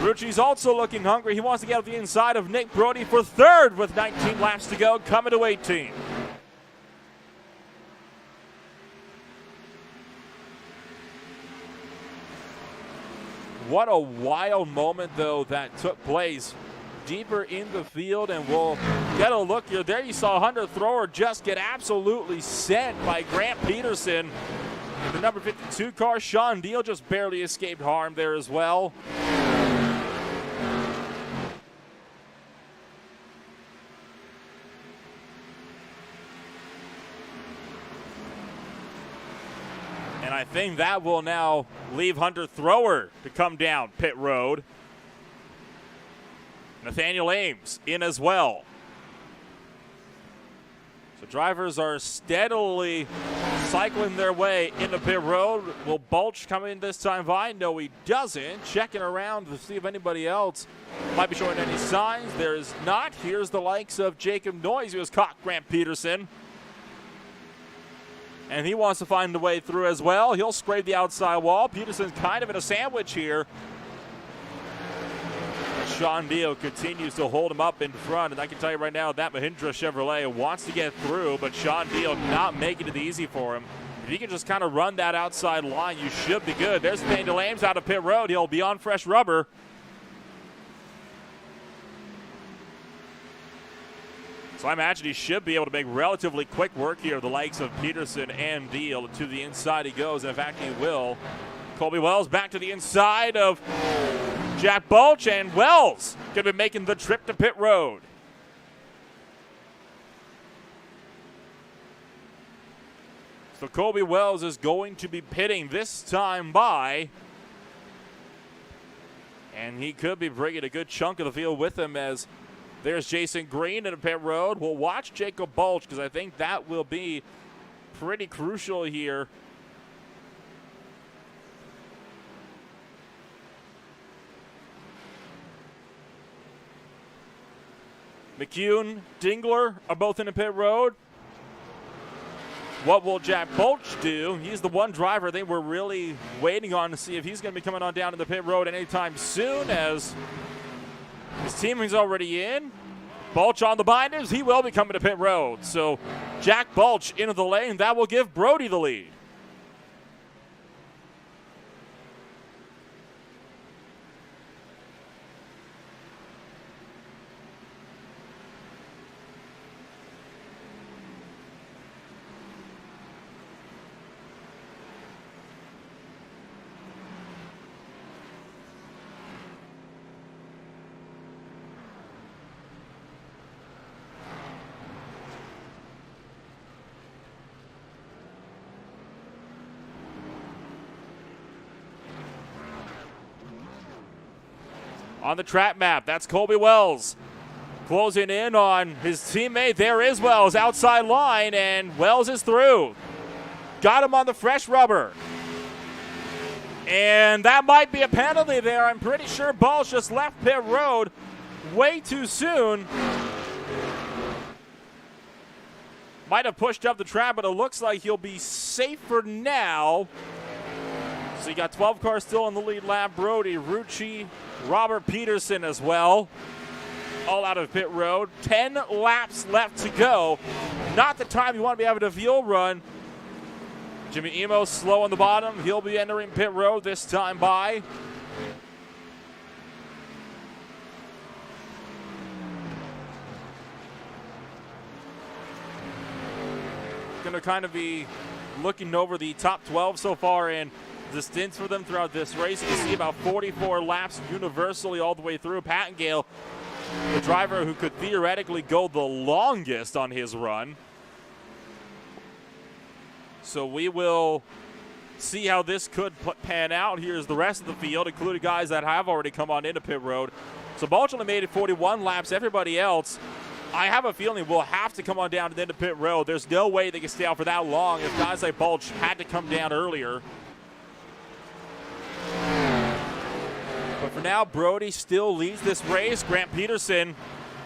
Rucci's also looking hungry. He wants to get out the inside of Nick Brody for third with 19 laps to go, coming to 18. What a wild moment, though, that took place deeper in the field, and we'll get a look here. There you saw Hunter Thrower just get absolutely sent by Grant Peterson. The number 52 car, Sean Deal, just barely escaped harm there as well. And I think that will now leave Hunter Thrower to come down pit road. Nathaniel Ames in as well. So drivers are steadily cycling their way into pit road. Will Bulch come in this time by? No, he doesn't. Checking around to see if anybody else might be showing any signs. There is not. Here's the likes of Jacob Noyes, who has caught Grant Peterson. And he wants to find a way through as well. He'll scrape the outside wall. Peterson's kind of in a sandwich here. Sean Deal continues to hold him up in front, and I can tell you right now that Mahindra Chevrolet wants to get through, but Sean Deal not making it easy for him. If he can just kind of run that outside line, you should be good. There's Nathaniel Ames out of pit road. He'll be on fresh rubber. So I imagine he should be able to make relatively quick work here of the likes of Peterson and Deal. To the inside he goes, and in fact he will. Colby Wells back to the inside of Jack Bulch, and Wells going to be making the trip to pit road. So Colby Wells is going to be pitting this time by, and he could be bringing a good chunk of the field with him, as there's Jason Green in the pit road. We'll watch Jacob Bulch, because I think that will be pretty crucial here. McCune, Dingler are both in the pit road. What will Jack Bulch do? He's the one driver they were really waiting on to see if he's going to be coming on down to the pit road anytime soon, as his team is already in. Bulch on the binders. He will be coming to pit road. So Jack Bulch into the lane. That will give Brody the lead. On the track map, that's Colby Wells closing in on his teammate. There is Wells outside line, and Wells is through. Got him on the fresh rubber. And that might be a penalty there. I'm pretty sure Bulch just left pit road way too soon. Might have pushed up the track, but it looks like he'll be safe for now. So you got 12 cars still in the lead lap. Brody, Rucci, Robert Peterson as well. all out of pit road. 10 laps left to go. Not the time you want to be having a fuel run. Jimmy Emo slow on the bottom. He'll be entering pit road this time by. Going to kind of be looking over the top 12 so far in the stints for them throughout this race. You can see about 44 laps universally all the way through. Pattengale, the driver who could theoretically go the longest on his run. So we will see how this could pan out. Here's the rest of the field, including guys that have already come on into pit road. So Balch only made it 41 laps. Everybody else, I have a feeling, will have to come on down to the end of pit road. There's no way they can stay out for that long if guys like Balch had to come down earlier. But for now, Brody still leads this race. Grant Peterson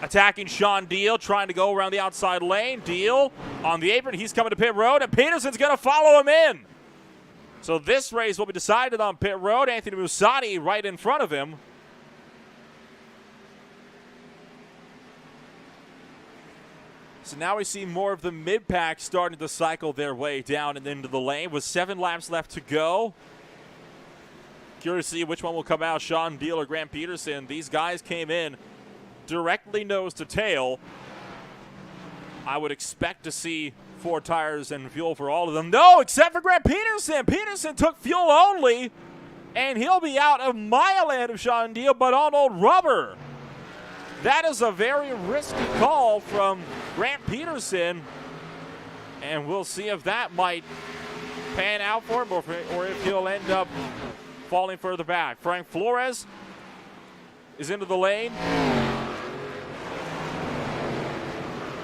attacking Sean Deal, trying to go around the outside lane. Deal on the apron. He's coming to pit road, and Peterson's going to follow him in. So this race will be decided on pit road. Anthony Musatti right in front of him. So now we see more of the mid-pack starting to cycle their way down and into the lane with 7 laps left to go. Curious to see which one will come out, Sean Deal or Grant Peterson. These guys came in directly nose to tail. I would expect to see 4 tires and fuel for all of them. No, except for Grant Peterson. Peterson took fuel only, and he'll be out a mile ahead of Sean Deal, but on old rubber. That is a very risky call from Grant Peterson, and we'll see if that might pan out for him or if he'll end up falling further back. Frank Flores is into the lane.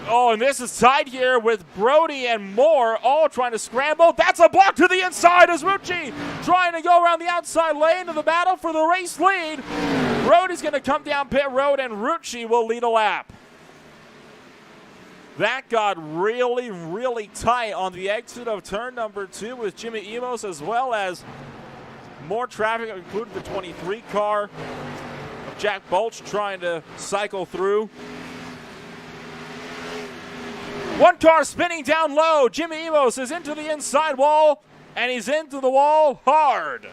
Oh, and this is tied here with Brody and Moore all trying to scramble. That's a block to the inside as Rucci trying to go around the outside lane of the battle for the race lead. Brody's going to come down pit road, and Rucci will lead a lap. That got really, really tight on the exit of turn number 2 with Jimmy Emos, as well as more traffic, including the 23 car of Jack Balch trying to cycle through. One car spinning down low. Jimmy Emos is into the inside wall, and he's into the wall hard.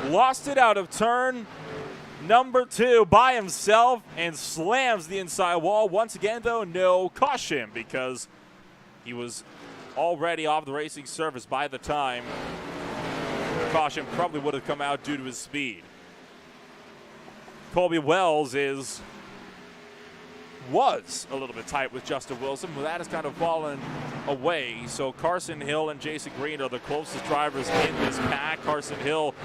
Lost it out of turn number 2 by himself and slams the inside wall. Once again, though, no caution because he was already off the racing surface by the time the caution probably would have come out due to his speed. Colby Wells was a little bit tight with Justin Wilson, but that has kind of fallen away. So Carson Hill and Jason Green are the closest drivers in this pack. Carson Hill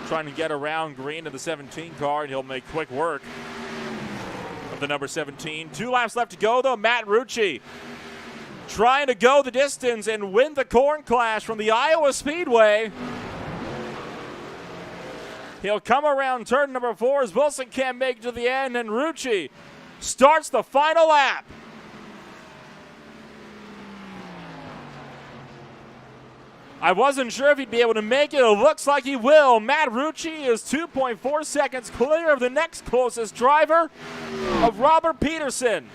trying to get around Green in the 17 car, and he'll make quick work of the number 17. 2 laps left to go, though. Matt Rucci trying to go the distance and win the Corn Clash from the Iowa Speedway. He'll come around turn number 4 as Wilson can't make it to the end, and Rucci starts the final lap. I wasn't sure if he'd be able to make it. It looks like he will. Matt Rucci is 2.4 seconds clear of the next closest driver of Robert Peterson.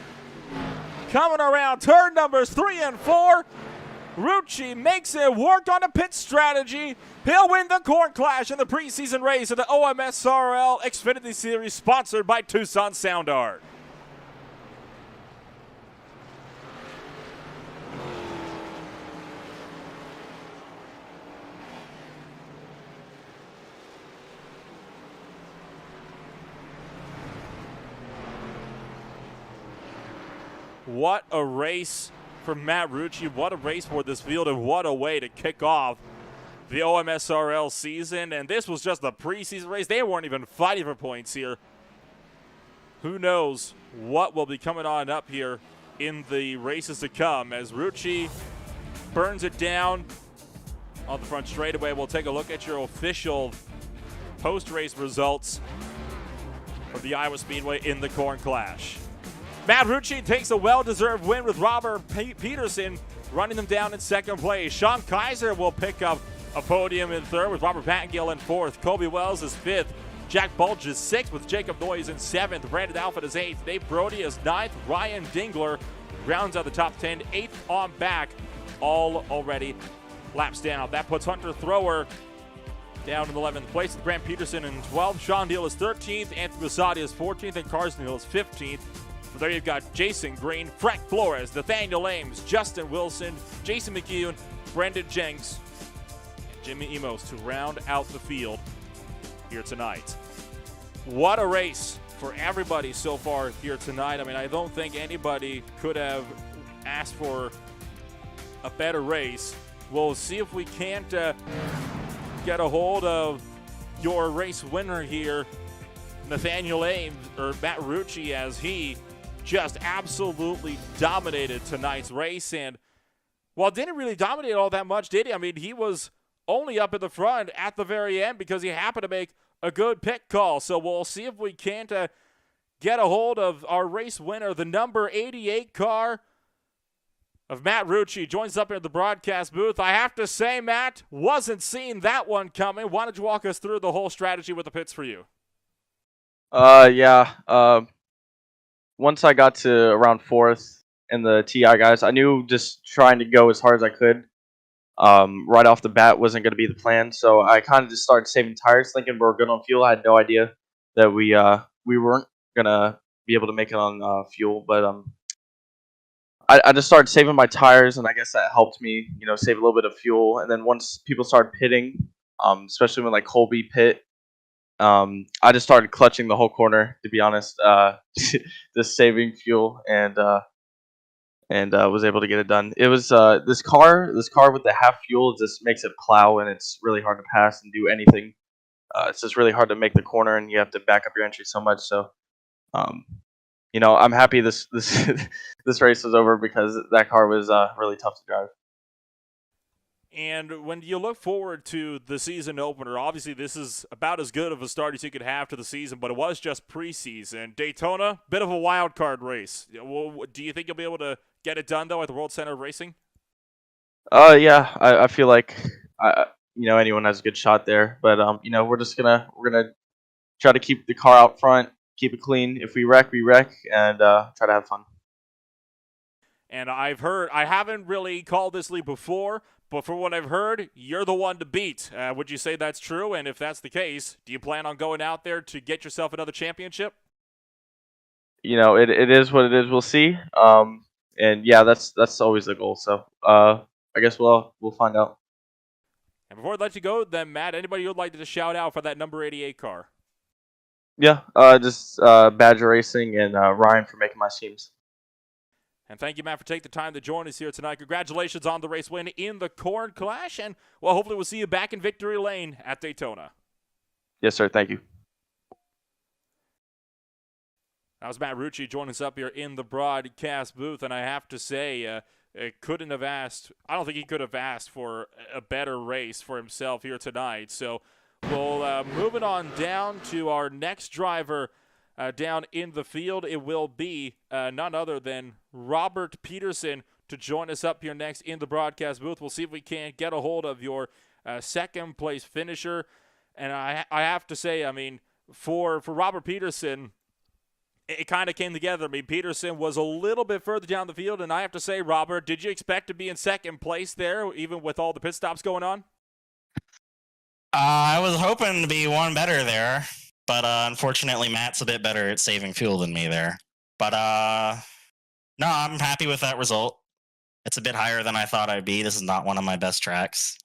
Coming around turn numbers 3 and 4. Rucci makes it work on a pit strategy. He'll win the Corn Clash in the preseason race of the OMSRL Xfinity Series, sponsored by Tucson Sound Art. What a race for Matt Rucci. What a race for this field, and what a way to kick off the OMSRL season. And this was just a preseason race. They weren't even fighting for points here. Who knows what will be coming on up here in the races to come as Rucci burns it down on the front straightaway. We'll take a look at your official post-race results for the Iowa Speedway in the Corn Clash. Matt Rucci takes a well-deserved win with Robert Peterson running them down in second place. Sean Kaiser will pick up A podium in third with Robert Pattengill in fourth. Kobe Wells is fifth. Jack Bulge is sixth with Jacob Noyes in seventh. Brandon Alford is eighth. Dave Brody is ninth. Ryan Dingler rounds out the top 10. Eighth on back. All already laps down. That puts Hunter Thrower down in 11th place with Grant Peterson in 12th. Sean Deal is 13th. Anthony Lasati is 14th. And Carson Hill is 15th. From there you've got Jason Green, Frank Flores, Nathaniel Ames, Justin Wilson, Jason McKeown, Brendan Jenks, and Jimmy Emos to round out the field here tonight. What a race for everybody so far here tonight. I mean, I don't think anybody could have asked for a better race. We'll see if we can't get a hold of your race winner here, Nathaniel Ames, or Matt Rucci, as he just absolutely dominated tonight's race. And, well, didn't really dominate all that much, did he? I mean, he was only up in the front at the very end because he happened to make a good pit call. So we'll see if we can't get a hold of our race winner, the number 88 car of Matt Rucci. Joins up here at the broadcast booth. I have to say, Matt, wasn't seeing that one coming. Why don't you walk us through the whole strategy with the pits for you? Once I got to around fourth in the TI guys, I knew just trying to go as hard as I could right off the bat wasn't going to be the plan. So I kind of just started saving tires, thinking we were good on fuel. I had no idea that we weren't going to be able to make it on fuel. But I just started saving my tires, and I guess that helped me, save a little bit of fuel. And then once people started pitting, especially when like Colby pit, I just started clutching the whole corner, to be honest, just saving fuel, and was able to get it done. It was this car with the half fuel just makes it plow, and it's really hard to pass and do anything. It's just really hard to make the corner, and you have to back up your entry so much. So, I'm happy this this race was over because that car was really tough to drive. And when you look forward to the season opener, obviously this is about as good of a start as you could have to the season, but it was just preseason. Daytona, bit of a wild card race. Do you think you'll be able to get it done, though, at the World Center of Racing? Yeah, I feel like anyone has a good shot there, but we're gonna try to keep the car out front, keep it clean. If we wreck, we wreck, and try to have fun. And I've heard, I haven't really called this league before, but from what I've heard, you're the one to beat. Would you say that's true? And if that's the case, do you plan on going out there to get yourself another championship? It is what it is. We'll see. And yeah, that's always the goal. So I guess we'll find out. And before I let you go, then Matt, anybody you'd like to just shout out for that number 88 car? Yeah, just Badger Racing and Ryan for making my teams. And thank you, Matt, for taking the time to join us here tonight. Congratulations on the race win in the Corn Clash, and well, hopefully we'll see you back in victory lane at Daytona. Yes, sir. Thank you. That was Matt Rucci joining us up here in the broadcast booth, and I have to say, I don't think he could have asked for a better race for himself here tonight. So we'll move it on down to our next driver down in the field. It will be none other than Robert Peterson to join us up here next in the broadcast booth. We'll see if we can get a hold of your second place finisher. And I have to say, I mean, for Robert Peterson, it kind of came together. I mean, Peterson was a little bit further down the field, and I have to say, Robert, did you expect to be in second place there, even with all the pit stops going on? I was hoping to be one better there, but unfortunately, Matt's a bit better at saving fuel than me there. But no, I'm happy with that result. It's a bit higher than I thought I'd be. This is not one of my best tracks.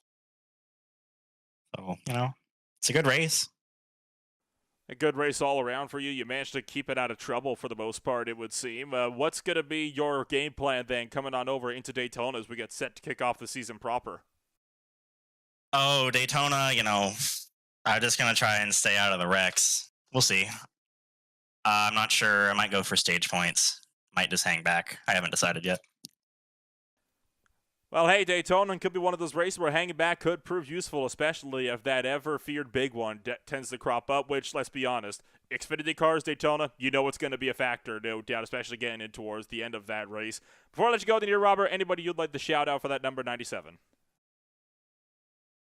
So, it's a good race. A good race all around for you. You managed to keep it out of trouble for the most part, it would seem. What's going to be your game plan then coming on over into Daytona as we get set to kick off the season proper? Oh, Daytona, I'm just going to try and stay out of the wrecks. We'll see. I'm not sure. I might go for stage points. Might just hang back. I haven't decided yet. Well, hey, Daytona could be one of those races where hanging back could prove useful, especially if that ever-feared big one tends to crop up, which, let's be honest, Xfinity cars, Daytona, it's going to be a factor, no doubt, especially getting in towards the end of that race. Before I let you go, Robert, anybody you'd like to shout out for that number 97?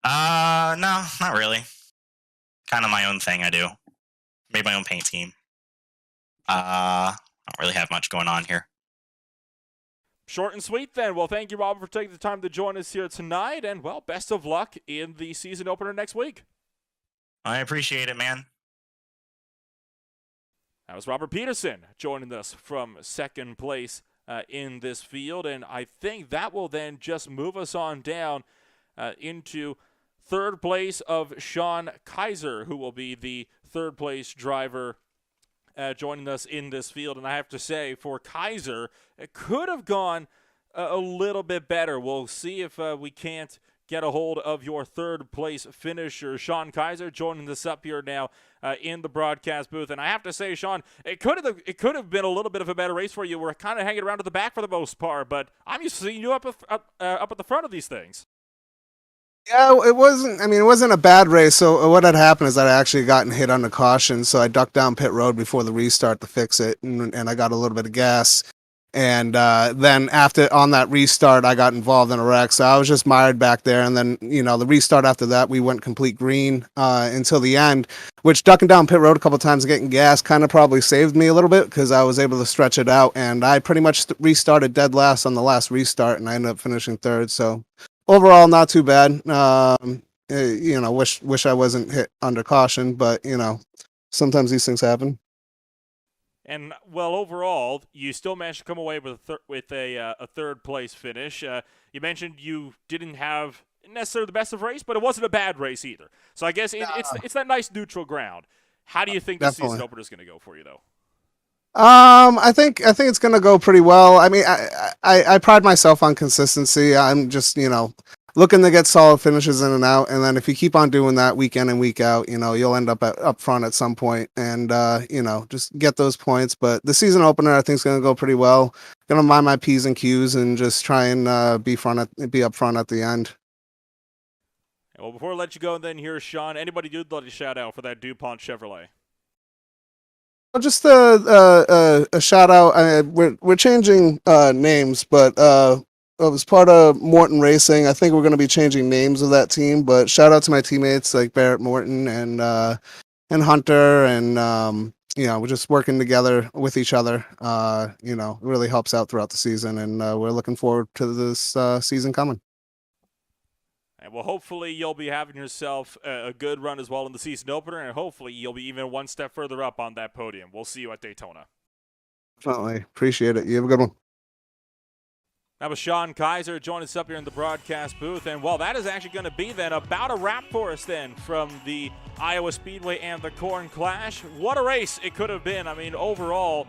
No, not really. Kind of my own thing. I do. Made my own paint scheme. I don't really have much going on here. Short and sweet then. Well, thank you, Robert, for taking the time to join us here tonight. And, well, best of luck in the season opener next week. I appreciate it, man. That was Robert Peterson joining us from second place in this field. And I think that will then just move us on down into third place of Sean Kaiser, who will be the third place driver joining us in this field. And I have to say, for Kaiser, it could have gone a little bit better. We'll see if we can't get a hold of your third place finisher, Sean Kaiser, joining us up here now in the broadcast booth. And I have to say, Sean, it could have been a little bit of a better race for you. We're kind of hanging around to the back for the most part, but I'm used to seeing you up at the front of these things. Yeah, it wasn't a bad race. So what had happened is that I actually gotten hit under caution. So I ducked down pit road before the restart to fix it, and I got a little bit of gas. And then after on that restart, I got involved in a wreck. So I was just mired back there. And then, the restart after that, we went complete green until the end, which ducking down pit road a couple of times and getting gas kind of probably saved me a little bit because I was able to stretch it out. And I pretty much restarted dead last on the last restart, and I ended up finishing third. So overall, not too bad. Wish I wasn't hit under caution, but sometimes these things happen. And, well, overall, you still managed to come away with a third place finish. You mentioned you didn't have necessarily the best of race, but it wasn't a bad race either. So I guess it's that nice neutral ground. How do you think the season opener is going to go for you, though? I think it's going to go pretty well. I mean, I pride myself on consistency. I'm just, looking to get solid finishes in and out. And then if you keep on doing that week in and week out, you'll end up front at some point and, just get those points. But the season opener, I think, is going to go pretty well. Going to mind my P's and Q's and just try and be up front at the end. Well, before I let you go, then here's Sean. Anybody you'd love to shout out for that DuPont Chevrolet? Well, just a shout out. We're changing names, but it was part of Morton Racing. I think we're going to be changing names of that team, but shout out to my teammates like Barrett Morton and Hunter, and we're just working together with each other. It really helps out throughout the season, and we're looking forward to this season coming. And well, hopefully you'll be having yourself a good run as well in the season opener, and hopefully you'll be even one step further up on that podium. We'll see you at Daytona. Definitely. Appreciate it. You have a good one. That was Sean Kaiser joining us up here in the broadcast booth. And, well, that is actually going to be then about a wrap for us then from the Iowa Speedway and the Corn Clash. What a race it could have been. I mean, overall,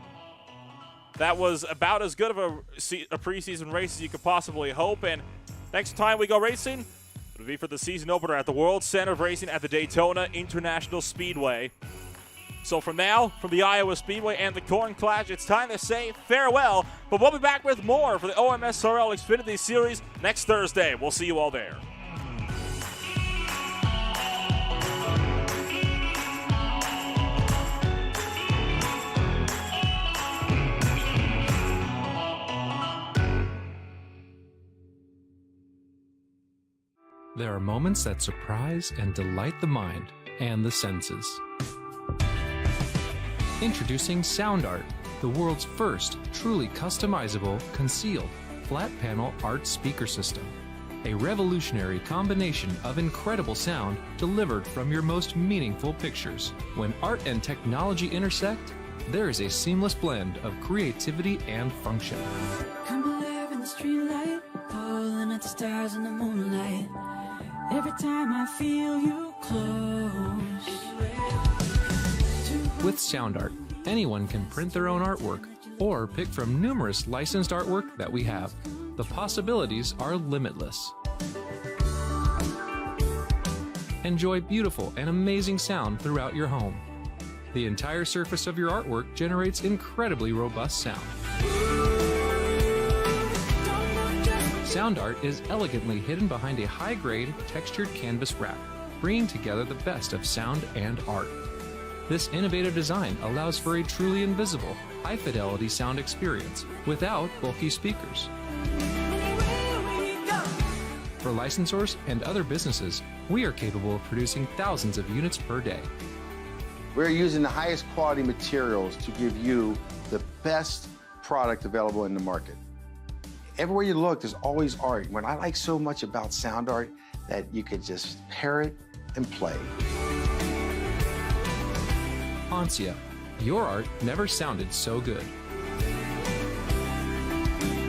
that was about as good of a preseason race as you could possibly hope. And next time we go racing, it'll be for the season opener at the World Center of Racing at the Daytona International Speedway. So from the Iowa Speedway and the Corn Clash, it's time to say farewell. But we'll be back with more for the OMSRL Xfinity Series next Thursday. We'll see you all there. There are moments that surprise and delight the mind and the senses. Introducing Sound Art, the world's first truly customizable, concealed, flat panel art speaker system. A revolutionary combination of incredible sound delivered from your most meaningful pictures. When art and technology intersect, there is a seamless blend of creativity and function. Come alive in the streetlight, pulling at the stars in the moonlight. Every time I feel you close. With Sound Art, anyone can print their own artwork or pick from numerous licensed artwork that we have. The possibilities are limitless. Enjoy beautiful and amazing sound throughout your home. The entire surface of your artwork generates incredibly robust sound. Sound Art is elegantly hidden behind a high-grade, textured canvas wrap, bringing together the best of sound and art. This innovative design allows for a truly invisible, high-fidelity sound experience without bulky speakers. For licensors and other businesses, we are capable of producing thousands of units per day. We're using the highest quality materials to give you the best product available in the market. Everywhere you look, there's always art. What I like so much about sound art, that you could just pair it and play. Ansia, your art never sounded so good.